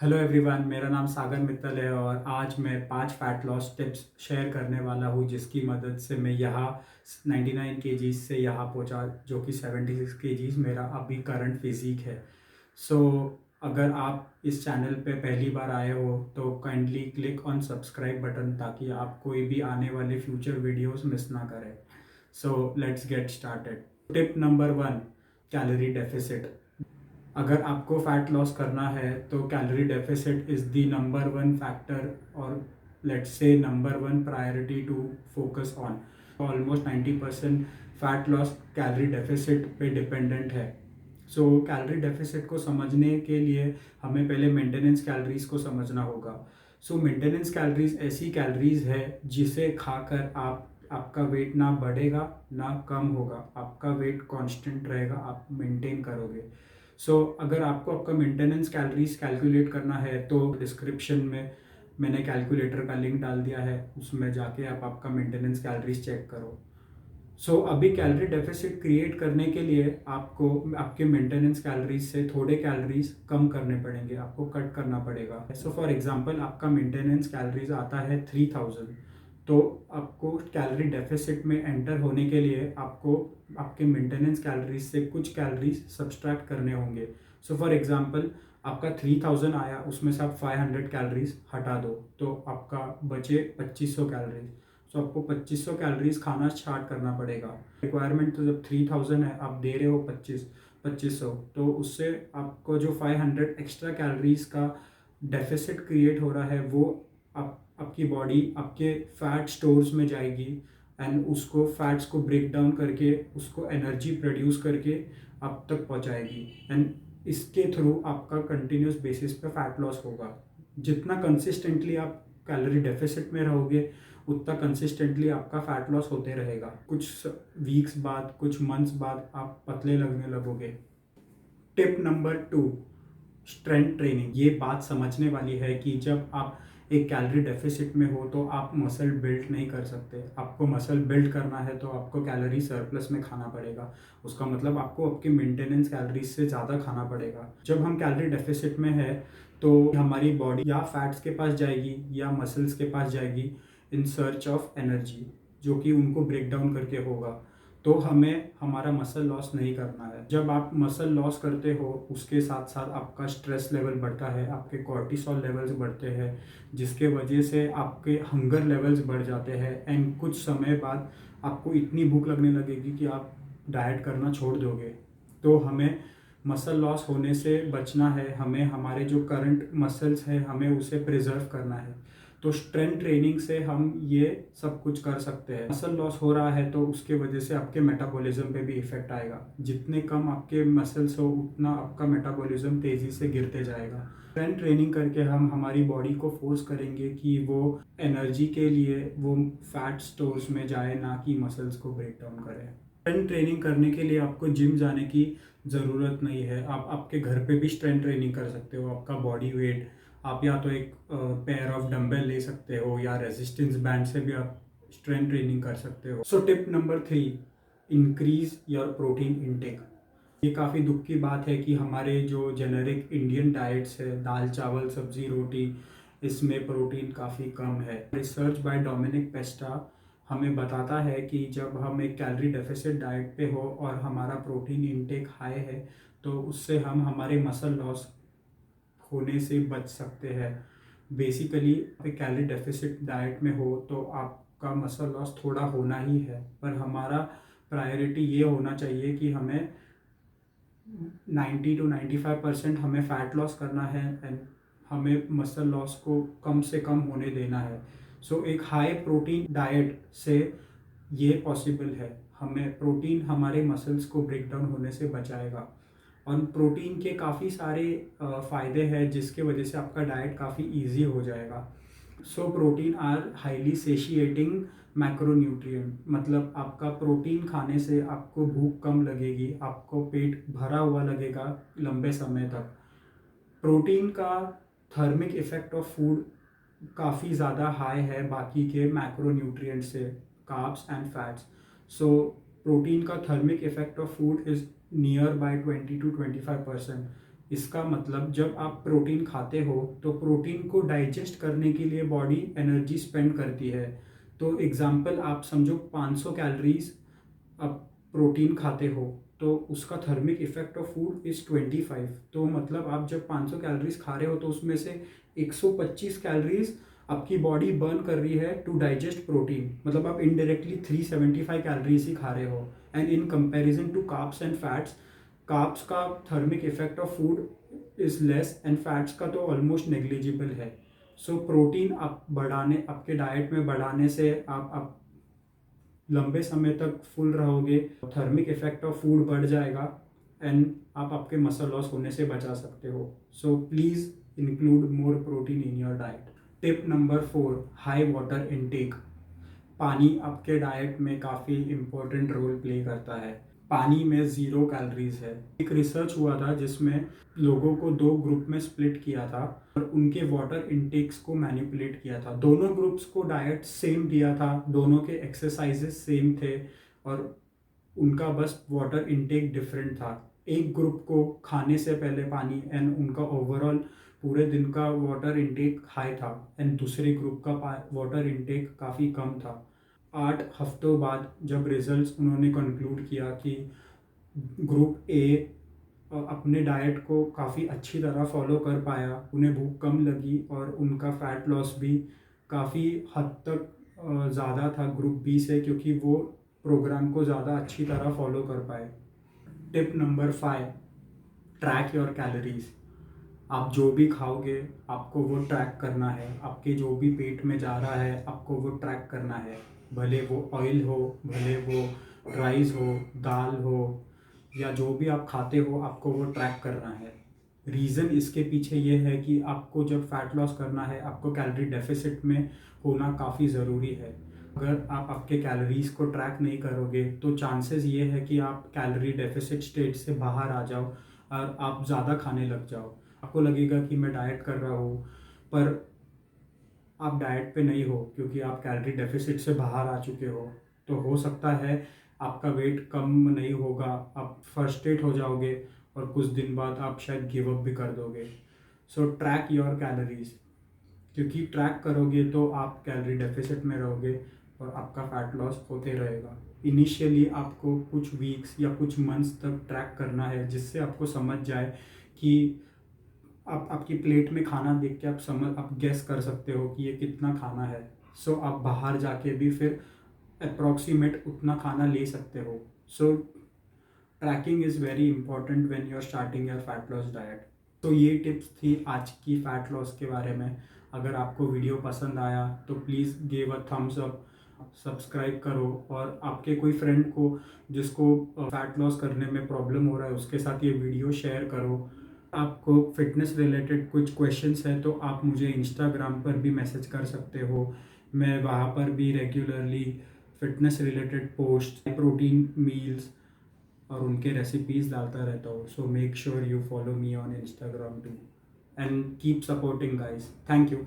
Hello everyone, मेरा नाम सागर मित्तल है और आज मैं 5 फैट लॉस टिप्स शेयर करने वाला हूँ जिसकी मदद से मैं यहाँ 99 केजीज से यहाँ पहुँचा जो कि 76 केजीज मेरा अभी करंट फिजिक है। सो अगर आप इस चैनल पे पहली बार आए हो तो kindly click on subscribe button ताकि आप कोई भी आने वाले फ्यूचर वीडियोस मिस ना करें। So let's get started. Tip number 1, calorie deficit. अगर आपको फैट लॉस करना है तो calorie deficit is the number one factor और let's say number one priority to focus on. Almost 90% fat loss calorie deficit पे dependent है। So calorie deficit को समझने के लिए हमें पहले मेंटेनेंस कैलोरीज को समझना होगा। सो मेंटेनेंस कैलोरीज ऐसी कैलोरीज है जिसे खाकर आपका वेट ना बढ़ेगा ना कम होगा, आपका वेट कांस्टेंट रहेगा, आप मेंटेन करोगे। अगर आपको आपका मेंटेनेंस कैलोरीज कैलकुलेट करना है तो डिस्क्रिप्शन में मैंने कैलकुलेटर का लिंक डाल दिया है, उसमें जाके आप आपका मेंटेनेंस कैलोरीज चेक करो। अभी कैलोरी डेफिसिट क्रिएट करने के लिए आपको आपके मेंटेनेंस कैलोरीज से थोड़े कैलोरीज कम करने पड़ेंगे, आपको कट करना पड़ेगा। फॉर एग्जांपल आपका मेंटेनेंस कैलोरीज आता है 3000, तो आपको कैलोरी डेफिसिट में एंटर होने के लिए आपको आपके मेंटेनेंस कैलोरीज से कुछ कैलोरीज सब्सट्रैक्ट करने होंगे। फॉर एग्जांपल आपका 3000 आया, उसमें से आप 500 कैलोरीज हटा दो तो आपका बचे 2500 कैलोरीज। आपको 2500 कैलोरीज खाना स्टार्ट करना पड़ेगा। रिक्वायरमेंट तो जब 3000 है, आप दे रहे हो 2500, तो उससे आपको जो 500 एक्स्ट्रा कैलोरीज का डेफिसिट क्रिएट हो रहा है वो आपकी बॉडी आपके फैट स्टोर्स में जाएगी एंड उसको फैट्स को ब्रेक डाउन करके उसको एनर्जी प्रोड्यूस करके आप तक पहुंचाएगी एंड इसके थ्रू आपका कंटिन्यूस बेसिस पे फैट लॉस होगा। जितना कंसिस्टेंटली आप कैलोरी डेफिसिट में रहोगे उतना कंसिस्टेंटली आपका फैट लॉस होते रहेगा। कुछ वीक्स बाद, कुछ मंथ्स बाद आप पतले लगने लगोगे। Tip number 2, strength training. ये बात समझने वाली है कि जब आप एक कैलोरी डेफिसिट में हो तो आप मसल बिल्ड नहीं कर सकते। आपको मसल बिल्ड करना है तो आपको कैलोरी सरप्लस में खाना पड़ेगा। उसका मतलब आपको आपके मेंटेनेंस कैलोरीज से ज़्यादा खाना पड़ेगा। जब हम कैलोरी डेफिसिट में है तो हमारी बॉडी या फैट्स के पास जाएगी या मसल्स के पास जाएगी इन सर्च ऑफ एनर्जी, जो कि उनको ब्रेक डाउन करके होगा। तो हमें हमारा मसल लॉस नहीं करना है। जब आप मसल लॉस करते हो उसके साथ साथ आपका स्ट्रेस लेवल बढ़ता है, आपके कॉर्टिसोल लेवल्स बढ़ते हैं, जिसके वजह से आपके हंगर लेवल्स बढ़ जाते हैं एंड कुछ समय बाद आपको इतनी भूख लगने लगेगी कि आप डाइट करना छोड़ दोगे। तो हमें मसल लॉस होने से बचना है, हमें हमारे जो करंट मसल्स हैं हमें उसे प्रिजर्व करना है। तो स्ट्रेंथ ट्रेनिंग से हम ये सब कुछ कर सकते हैं। मसल लॉस हो रहा है तो उसके वजह से आपके मेटाबॉलिज्म पे भी इफेक्ट आएगा। जितने कम आपके मसल्स हो उतना आपका मेटाबॉलिज्म तेजी से गिरते जाएगा। स्ट्रेंथ ट्रेनिंग करके हम हमारी बॉडी को फोर्स करेंगे कि वो एनर्जी के लिए वो फैट स्टोर्स में जाए, ना कि मसल्स को ब्रेक डाउन करे। स्ट्रेंथ ट्रेनिंग करने के लिए आपको जिम जाने की ज़रूरत नहीं है, आप आपके घर पे भी स्ट्रेंथ ट्रेनिंग कर सकते हो। आपका बॉडी वेट, आप या तो एक पेयर ऑफ डंबल ले सकते हो या रेजिस्टेंस बैंड से भी आप स्ट्रेंथ ट्रेनिंग कर सकते हो। Tip number 3, increase your protein intake. ये काफ़ी दुख की बात है कि हमारे जो जेनेरिक इंडियन डाइट्स है, दाल चावल सब्जी रोटी, इसमें प्रोटीन काफ़ी कम है। रिसर्च बाय डोमिनिक पेस्टा हमें बताता है कि जब हम एक कैलोरी डेफिसिट डाइट पे हो और हमारा प्रोटीन इनटेक हाई है तो उससे हम हमारे मसल लॉस होने से बच सकते हैं। बेसिकली एक कैलोरी डेफिसिट डाइट में हो तो आपका मसल लॉस थोड़ा होना ही है, पर हमारा प्रायोरिटी ये होना चाहिए कि हमें 90 to 95% हमें फैट लॉस करना है एंड हमें मसल लॉस को कम से कम होने देना है। एक हाई प्रोटीन डाइट से ये पॉसिबल है। हमें प्रोटीन हमारे मसल्स को ब्रेक डाउन होने से बचाएगा और प्रोटीन के काफ़ी सारे फ़ायदे हैं जिसके वजह से आपका डाइट काफ़ी इजी हो जाएगा। Protein are highly satiating macronutrient, मतलब आपका प्रोटीन खाने से आपको भूख कम लगेगी, आपको पेट भरा हुआ लगेगा लंबे समय तक। प्रोटीन का थर्मिक इफेक्ट ऑफ फूड काफ़ी ज़्यादा हाई है बाकी के मैक्रोन्यूट्रिएंट से, कार्ब्स एंड फैट्स। प्रोटीन का thermic effect of food is near by 20 to 25%। इसका मतलब जब आप प्रोटीन खाते हो तो प्रोटीन को डाइजेस्ट करने के लिए बॉडी एनर्जी स्पेंड करती है। तो एग्जांपल आप समझो 500 कैलोरीज आप प्रोटीन खाते हो तो उसका thermic effect of food is 25। तो मतलब आप जब 500 कैलोरीज खा रहे हो तो उसमें से 125 कैलोरीज आपकी बॉडी बर्न कर रही है टू डाइजेस्ट प्रोटीन, मतलब आप इनडायरेक्टली 375 कैलोरीज ही खा रहे हो। And in comparison to carbs and fats, carbs का thermic effect of food is less and fats का तो ऑलमोस्ट नेग्लिजिबल है। सो प्रोटीन आप बढ़ाने आपके डाइट में बढ़ाने से आप लंबे समय तक फुल रहोगे, थर्मिक इफेक्ट ऑफ फूड बढ़ जाएगा एंड आप आपके मसल लॉस होने से बचा सकते हो। So please include more protein in your diet. Tip number 4, high water intake. पानी आपके डाइट में काफ़ी इम्पोर्टेंट रोल प्ले करता है। पानी में 0 कैलोरीज है। एक रिसर्च हुआ था जिसमें लोगों को 2 ग्रुप में स्प्लिट किया था और उनके वाटर इनटेक्स को मैनिपुलेट किया था। दोनों ग्रुप्स को डाइट सेम दिया था, दोनों के एक्सरसाइजेस सेम थे और उनका बस वाटर इनटेक डिफरेंट था। एक ग्रुप को खाने से पहले पानी एंड उनका ओवरऑल पूरे दिन का वाटर इनटेक हाई था एंड दूसरे ग्रुप का वाटर इनटेक काफ़ी कम था। 8 हफ्तों बाद जब रिजल्ट्स उन्होंने कंक्लूड किया कि ग्रुप ए अपने डाइट को काफ़ी अच्छी तरह फॉलो कर पाया, उन्हें भूख कम लगी और उनका फैट लॉस भी काफ़ी हद तक ज़्यादा था ग्रुप बी से, क्योंकि वो प्रोग्राम को ज़्यादा अच्छी तरह फॉलो कर पाए। Tip number 5, track your calories. आप जो भी खाओगे आपको वो ट्रैक करना है। आपके जो भी पेट में जा रहा है आपको वो ट्रैक करना है, भले वो ऑयल हो, भले वो राइस हो, दाल हो, या जो भी आप खाते हो आपको वो ट्रैक करना है। रीज़न इसके पीछे ये है कि आपको जब फैट लॉस करना है आपको कैलोरी डेफिसिट में होना काफ़ी ज़रूरी है। अगर आप आपके कैलोरीज को ट्रैक नहीं करोगे तो चांसेस ये है कि आप कैलोरी डेफिसिट स्टेट से बाहर आ जाओ और आप ज़्यादा खाने लग जाओ। आपको लगेगा कि मैं डाइट कर रहा हूँ, पर आप डाइट पे नहीं हो क्योंकि आप कैलोरी डेफिसिट से बाहर आ चुके हो। तो हो सकता है आपका वेट कम नहीं होगा, आप फ्रस्ट्रेट हो जाओगे और कुछ दिन बाद आप शायद गिव अप भी कर दोगे। सो ट्रैक योर कैलोरीज, क्योंकि ट्रैक करोगे तो आप कैलोरी डेफिसिट में रहोगे और आपका फैट लॉस होते रहेगा। इनिशियली आपको कुछ वीक्स या कुछ मंथ्स तक ट्रैक करना है जिससे आपको समझ जाए कि आप आपकी प्लेट में खाना देख के आप गेस कर सकते हो कि ये कितना खाना है। सो आप बाहर जाके भी फिर अप्रॉक्सीमेट उतना खाना ले सकते हो। So tracking is very important when you are starting your fat loss diet. तो ये टिप्स थी आज की फैट लॉस के बारे में। अगर आपको वीडियो पसंद आया तो please give a thumbs up, subscribe करो और आपके कोई फ्रेंड को जिसको फैट लॉस करने में प्रॉब्लम हो रहा है उसके साथ ये वीडियो शेयर करो। आपको फिटनेस रिलेटेड कुछ क्वेश्चंस है तो आप मुझे इंस्टाग्राम पर भी मैसेज कर सकते हो। मैं वहाँ पर भी regularly fitness related post, protein meals और उनके रेसिपीज़ डालता रहता हूँ। So make sure you follow me on Instagram too and keep supporting guys. Thank you.